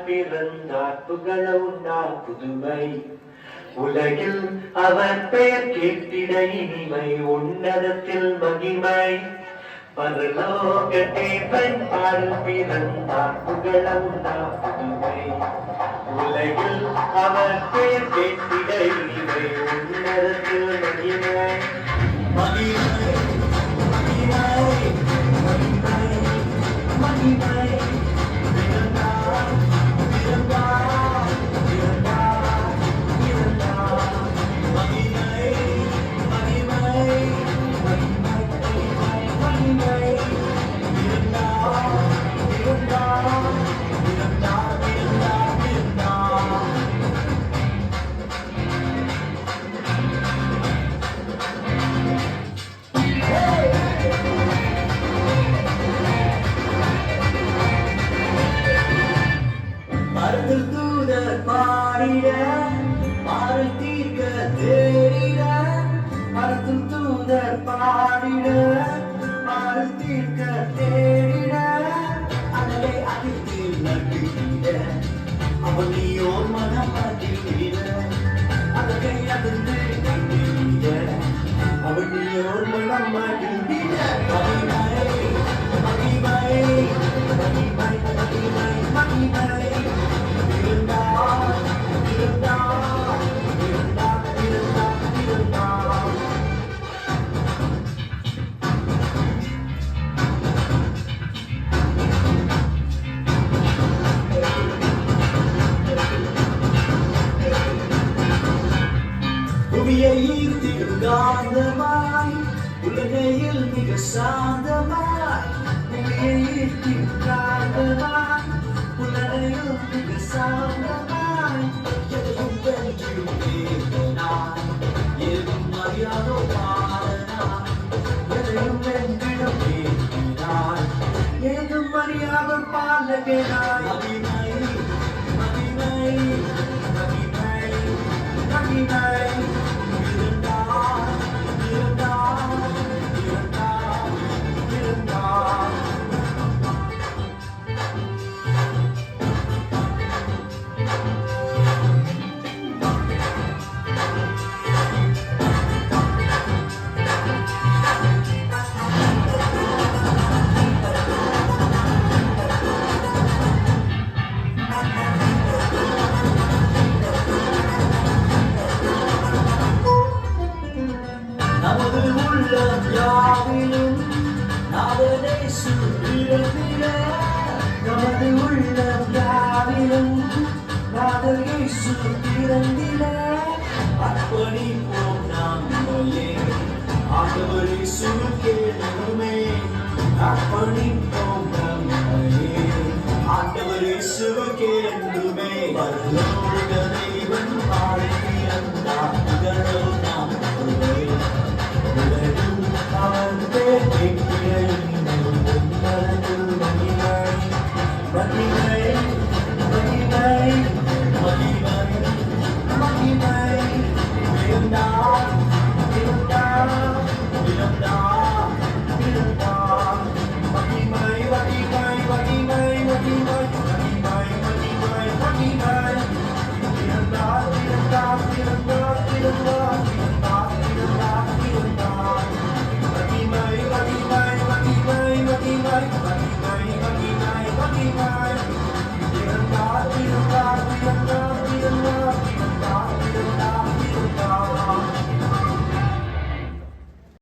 பிறந்தார் புகழ உண்டார் புதுமை உலகில் அவர் பெயர் கேட்டிட இனிமை உன்னதத்தில் மகிமை பரலோக தேவன் பாடல் பிறந்தார் புகழ உண்டார் புதுமை உலகில் அவர் பெயர் கேட்டிட இனிமை உன்னதத்தில் மகிமை மகிமை தூதர் பாடிட பாடல் தீர்க்க தேடிட மரத்தில் தூதர் பாடிட பாடல் தீர்க்க தேடிட அதனை அதிர்த்து நட்டிட அவன் நீயோர் மனம் அதிர்ந்திட அதனை அதிர்ந்து கண்டிட அவன் நீயோர் மனம் அதிர்ந்திட மகிமை மகிமை மகிமை மகிமை மகிமை புவியை ஈர்த்திடும் காந்தமாய் உலகையில் மிக சாந்தமாய் புவியை ஈர்த்திடும் காந்தமாய் உலகையில் மிக சாந்தமாய் எதையும் வென்றிடும் தேவனாய் எதுவும் அறியாதோ பாடனாய் எதையும் வென்றிடும் தேவனாய் ஏதும் அறியாத பாலகனாய் மகிமை மகிமை மகிமை மகிமை நமது உள்ளம் யாவிலும் நாதனை சுற்றிட நமது உள்ளம் யாவிலும் நாதனை சுற்றிட அர்ப்பணிப்போம் நம்மையே ஆண்டவரை சுருக்கேனுமே அர்ப்பணிப்போம் நம்மையே ஆண்டவரை சுருக்கேனுமே பரலோக தெய்வன் பாடி பிறந்தார் புகழோ நாம் Bye.